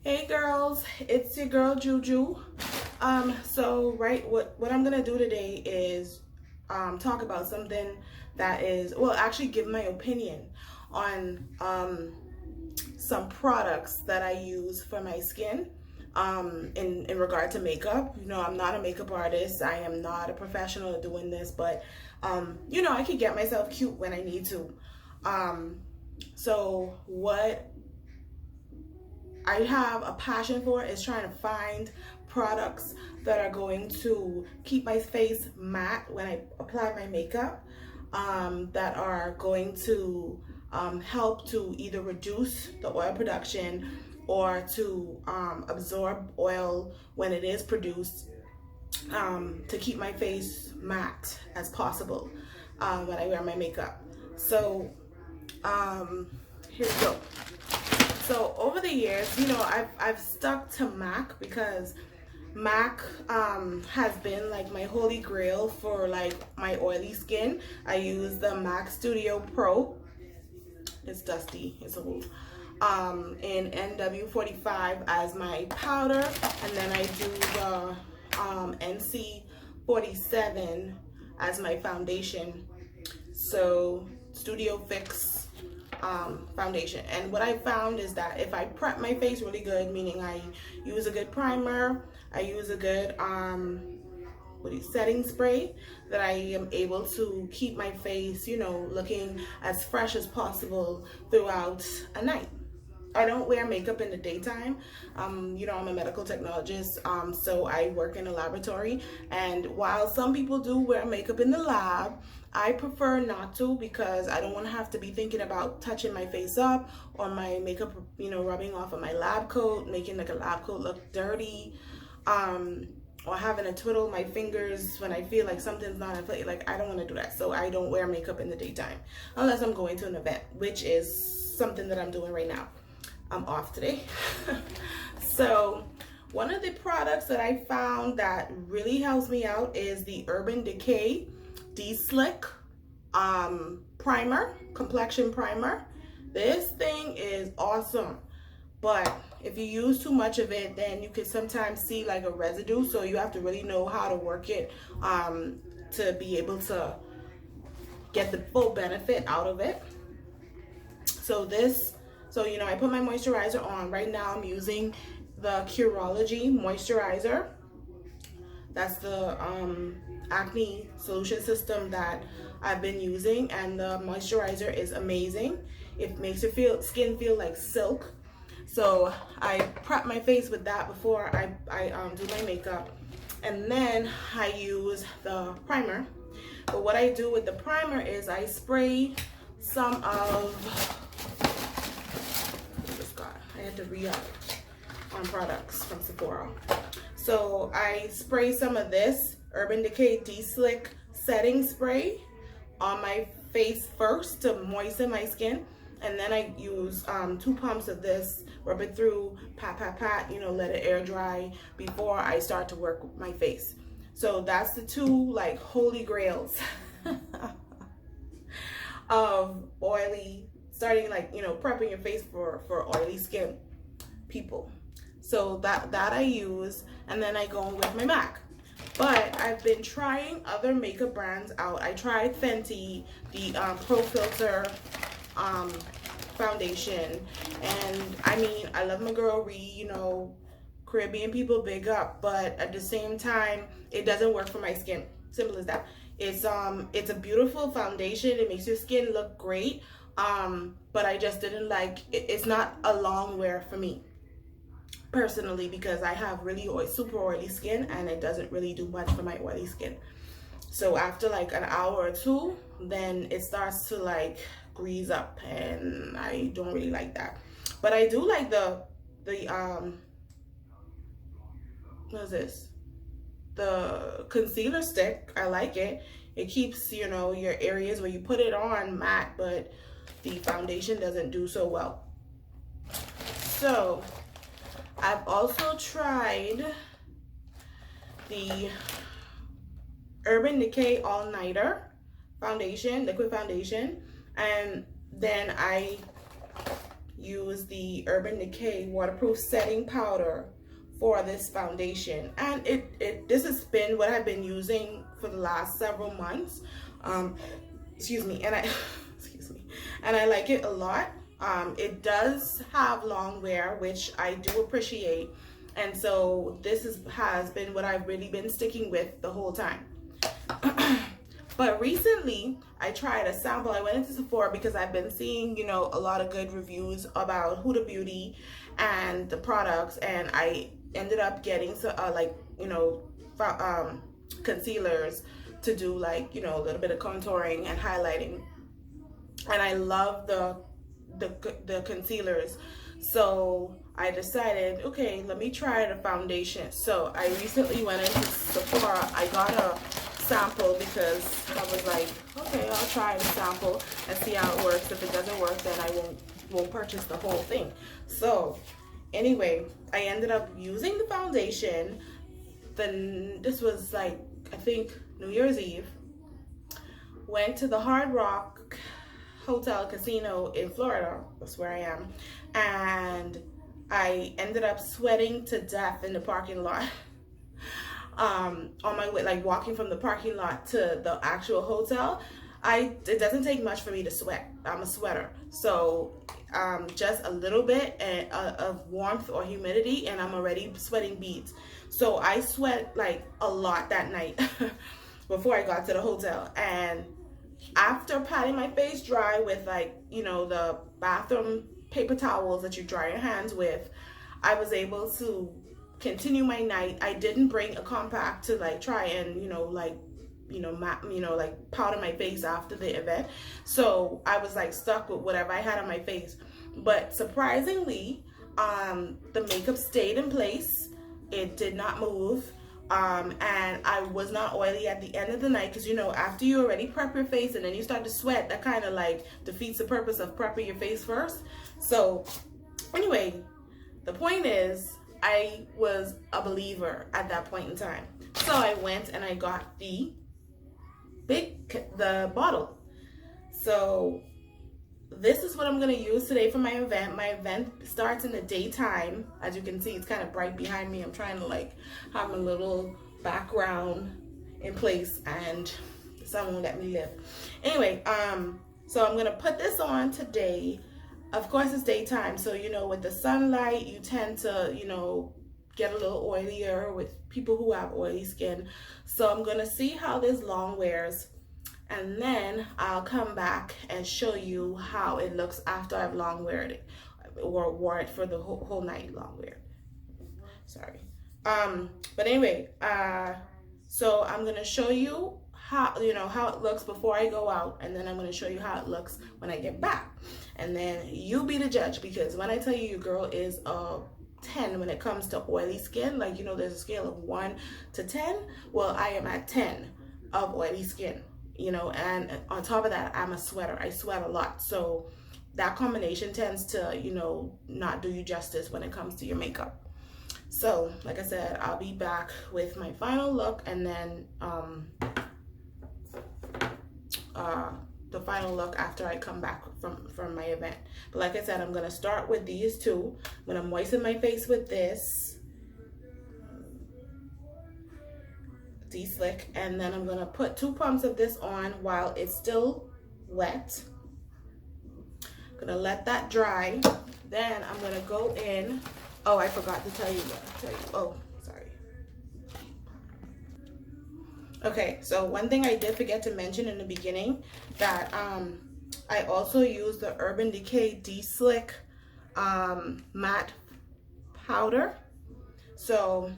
Hey girls, it's your girl JewJew. What I'm gonna do today is talk about something that is, well, actually give my opinion on some products that I use for my skin in regard to makeup. You know, I'm not a makeup artist. I am not a professional at doing this, but you know, I can get myself cute when I need to. What I have a passion for is trying to find products that are going to keep my face matte when I apply my makeup, that are going to help to either reduce the oil production or to absorb oil when it is produced, to keep my face matte as possible when I wear my makeup. So here we go. So over the years, you know, I've stuck to MAC because MAC has been like my holy grail for like my oily skin. I use the MAC Studio Pro. It's dusty, it's old. In NW45 as my powder, and then I do the NC47 as my foundation. So Studio Fix foundation. And what I found is that if I prep my face really good, meaning I use a good primer, I use a good setting spray, that I am able to keep my face, you know, looking as fresh as possible throughout a night. I don't wear makeup in the daytime. You know, I'm a medical technologist, so I work in a laboratory. And while some people do wear makeup in the lab, I prefer not to, because I don't want to have to be thinking about touching my face up or my makeup, you know, rubbing off of my lab coat, making like a lab coat look dirty, or having to twiddle my fingers when I feel like something's not in place. Like, I don't want to do that. So I don't wear makeup in the daytime unless I'm going to an event, which is something that I'm doing right now. I'm off today. So one of the products that I found that really helps me out is the Urban Decay De-Slick primer, complexion primer. This thing is awesome, but if you use too much of it, then you can sometimes see like a residue, so you have to really know how to work it to be able to get the full benefit out of it. So you know, I put my moisturizer on. Right now I'm using the Curology moisturizer. That's the acne solution system that I've been using, and the moisturizer is amazing. It makes your skin feel like silk. So I prep my face with that before I do my makeup, and then I use the primer. But what I do with the primer is I spray some of, I had to re-up on products from Sephora. So I spray some of this Urban Decay De-Slick setting spray on my face first to moisten my skin, and then I use 2 pumps of this, rub it through, pat, you know, let it air dry before I start to work my face. So that's the 2 like holy grails of oily, starting like, you know, prepping your face for oily skin people. So that I use, and then I go with my MAC. But I've been trying other makeup brands out. I tried Fenty, the Pro Filter foundation, and I mean, I love my girl Ree, you know, Caribbean people, big up, but at the same time, it doesn't work for my skin. Simple as that. It's a beautiful foundation. It makes your skin look great, but I just didn't like it. It's not a long wear for me personally, because I have really super oily skin, and it doesn't really do much for my oily skin. So after like an hour or 2, then it starts to like grease up, and I don't really like that. But I do like the what is this? The concealer stick. I like it. It keeps, you know, your areas where you put it on matte, but the foundation doesn't do so well. So I've also tried the Urban Decay All Nighter foundation, liquid foundation, and then I use the Urban Decay waterproof setting powder for this foundation, and this has been what I've been using for the last several months. Excuse me, and I excuse me, and I like it a lot. It does have long wear, which I do appreciate, and so this has been what I've really been sticking with the whole time. But recently I tried a sample. I went into Sephora because I've been seeing, you know, a lot of good reviews about Huda Beauty and the products, and I ended up getting some like, you know, concealers to do, like, you know, a little bit of contouring and highlighting, and I love the concealers. So I decided, okay, let me try the foundation. So I recently went into Sephora. I got a sample because I was like, okay, I'll try the sample and see how it works. If it doesn't work, then I won't purchase the whole thing. So anyway, I ended up using the foundation. Then this was like, I think New Year's Eve. Went to the Hard Rock Hotel Casino in Florida. That's where I am. And I ended up sweating to death in the parking lot. On my way, like walking from the parking lot to the actual hotel. It doesn't take much for me to sweat. I'm a sweater. So just a little bit of warmth or humidity and I'm already sweating beads. So I sweat like a lot that night before I got to the hotel. And after patting my face dry with, like, you know, the bathroom paper towels that you dry your hands with, I was able to continue my night. I didn't bring a compact to like try and, you know, like, you know, like powder my face after the event. So I was like stuck with whatever I had on my face. But surprisingly, the makeup stayed in place. It did not move. And I was not oily at the end of the night, because, you know, after you already prep your face and then you start to sweat, that kind of like defeats the purpose of prepping your face first. So anyway, the point is, I was a believer at that point in time. So I went and I got the bottle. So this is what I'm going to use today for my event. My event starts in the daytime. As you can see, it's kind of bright behind me. I'm trying to like have a little background in place and the sun won't let me live. Anyway, so I'm going to put this on today. Of course, it's daytime, so, you know, with the sunlight, you tend to, you know, get a little oilier with people who have oily skin. So I'm going to see how this long wears, and then I'll come back and show you how it looks after I've long weared it, or wore it for the whole night long wear. Sorry. But anyway, so I'm going to show you how, you know, how it looks before I go out, and then I'm going to show you how it looks when I get back. And then you be the judge, because when I tell you your girl is a 10 when it comes to oily skin, like, you know, there's a scale of 1 to 10. Well, I am at 10 of oily skin, you know, and on top of that, I'm a sweater. I sweat a lot. So that combination tends to, you know, not do you justice when it comes to your makeup. So like I said, I'll be back with my final look, and then the final look after I come back from my event. But like I said, I'm gonna start with these two. I'm gonna moisten my face with this De-Slick, and then I'm gonna put 2 pumps of this on while it's still wet. I'm gonna let that dry. Then I'm gonna go in. Oh, I forgot to tell you. Oh, sorry. Okay, so one thing I did forget to mention in the beginning, that I also use the Urban Decay De-Slick matte powder. So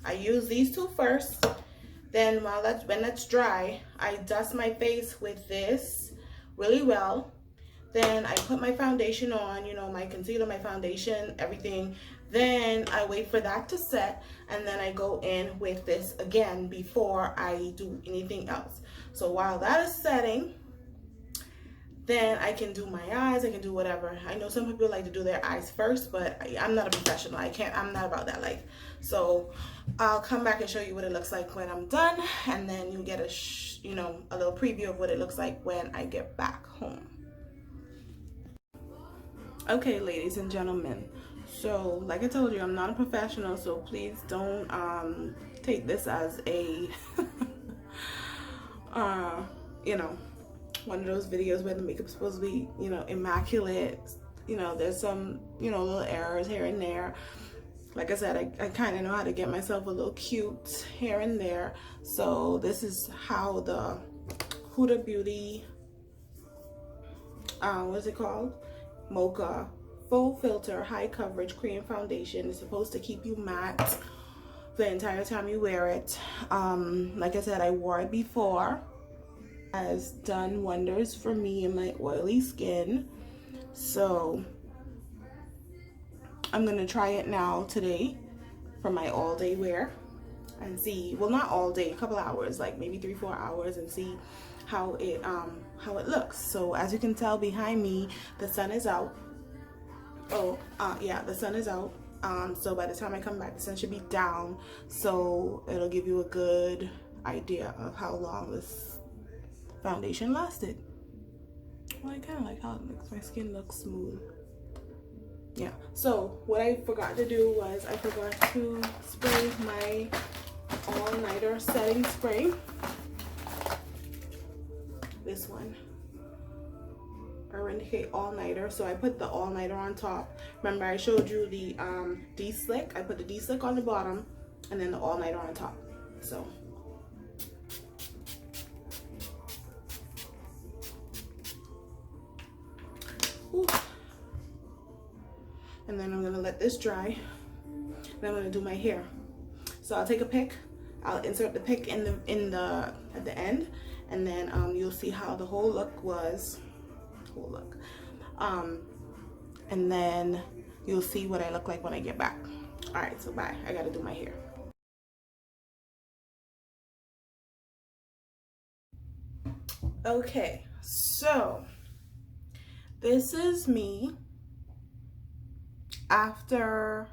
I use these two first. Then when that's dry, I dust my face with this really well. Then I put my foundation on, you know, my concealer, my foundation, everything. Then I wait for that to set, and then I go in with this again before I do anything else. So while that is setting, then I can do my eyes, I can do whatever. I know some people like to do their eyes first, but I'm not a professional. I'm not about that life. So I'll come back and show you what it looks like when I'm done, and then you get a little preview of what it looks like when I get back home. Okay, ladies and gentlemen, so like I told you, I'm not a professional, so please don't take this as a uh you know, one of those videos where the makeup's supposed to be, you know, immaculate. You know, there's some, you know, little errors here and there. Like I said, I kind of know how to get myself a little cute here and there. So this is how the Huda Beauty, what's it called? Mocha Full Filter High Coverage Cream Foundation is supposed to keep you matte the entire time you wear it. Like I said, I wore it before. Has done wonders for me and my oily skin. So I'm gonna try it now today for my all day wear and see, well, not all day, a couple hours, like maybe 3-4 hours, and see how it looks. So as you can tell behind me, the sun is out. Oh, yeah, the sun is out. So by the time I come back, the sun should be down, so it'll give you a good idea of how long this foundation lasted. Well, I kind of like how it makes my skin look smooth. Yeah, so what I forgot to do was I forgot to spray my all-nighter setting spray. This one, Indicate all-nighter. So I put the all-nighter on top. Remember I showed you the de-slick. I put the de-slick on the bottom and then the all-nighter on top. So ooh. And then I'm gonna let this dry. Then I'm gonna do my hair. So I'll take a pick. I'll insert the pick at the end, and then you'll see how the whole look was. And then you'll see what I look like when I get back. All right, so bye. I gotta do my hair. Okay, so this is me after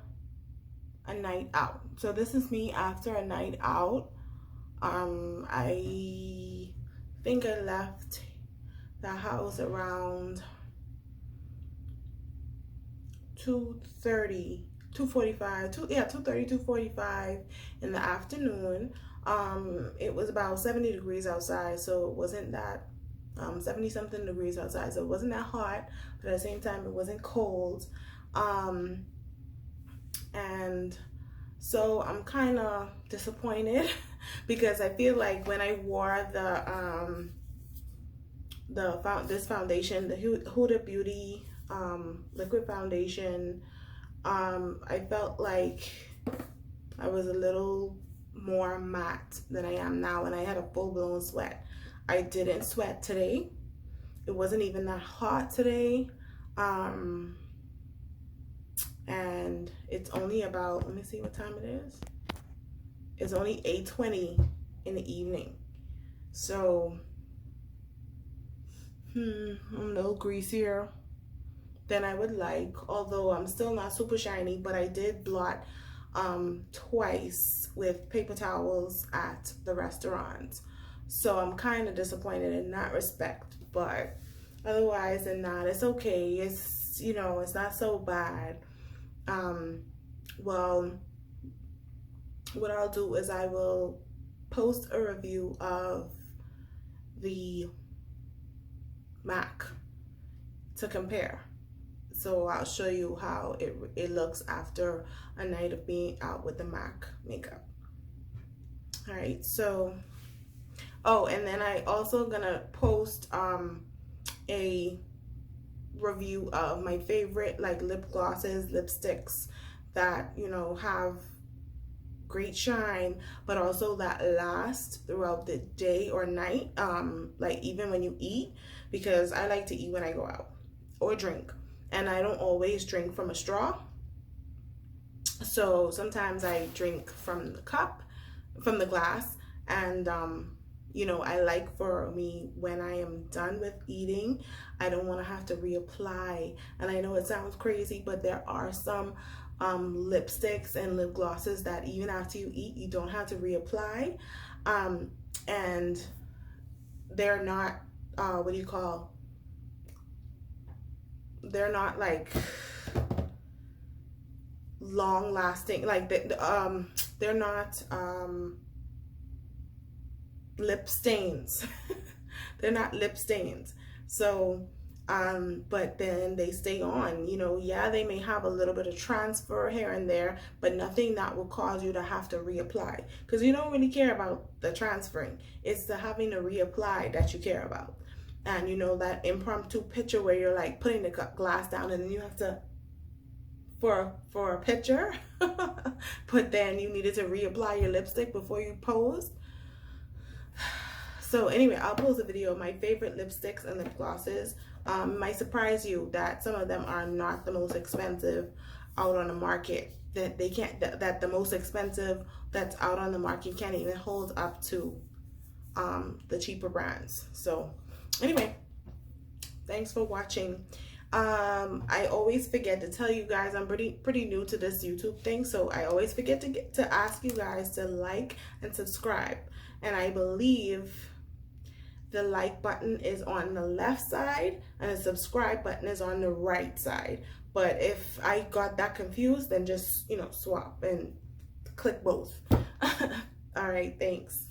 a night out. So this is me after a night out. I think I left the house around 2:30, 2:45, 2:45 in the afternoon. It was about 70 degrees outside, so it wasn't that 70 something degrees outside, so it wasn't that hot, but at the same time it wasn't cold. And so I'm kind of disappointed because I feel like when I wore this foundation, the Huda Beauty liquid foundation, I felt like I was a little more matte than I am now, and I had a full-blown sweat. I didn't sweat today. It wasn't even that hot today. And it's only about, let me see what time it is. It's only 8:20 in the evening. So I'm a little greasier than I would like, although I'm still not super shiny, but I did blot twice with paper towels at the restaurant. So I'm kind of disappointed in that respect, but otherwise than that, it's okay. It's, you know, it's not so bad. Well, what I'll do is I will post a review of the MAC to compare. So I'll show you how it looks after a night of being out with the MAC makeup. All right, so, oh, and then I also gonna post a review of my favorite like lip glosses, lipsticks that, you know, have great shine, but also that last throughout the day or night, like even when you eat, because I like to eat when I go out or drink, and I don't always drink from a straw. So sometimes I drink from the cup, from the glass, and you know, I like for me when I am done with eating, I don't want to have to reapply. And I know it sounds crazy, but there are some lipsticks and lip glosses that even after you eat, you don't have to reapply. And they're not, what do you call? they're not like long lasting, like they're not lip stains. They're not lip stains. So but then they stay on, you know. Yeah, they may have a little bit of transfer here and there, but nothing that will cause you to have to reapply, because you don't really care about the transferring. It's the having to reapply that you care about. And you know, that impromptu picture where you're like putting the glass down and then you have to, for a picture, but then you needed to reapply your lipstick before you pose. So anyway, I'll post a video of my favorite lipsticks and lip glosses. Might surprise you that some of them are not the most expensive out on the market. That they can't, that the most expensive that's out on the market can't even hold up to the cheaper brands. So anyway, thanks for watching. I always forget to tell you guys, I'm pretty new to this YouTube thing, so I always forget to ask you guys to like and subscribe. And I believe the like button is on the left side and the subscribe button is on the right side. But if I got that confused, then just, you know, swap and click both. All right, thanks.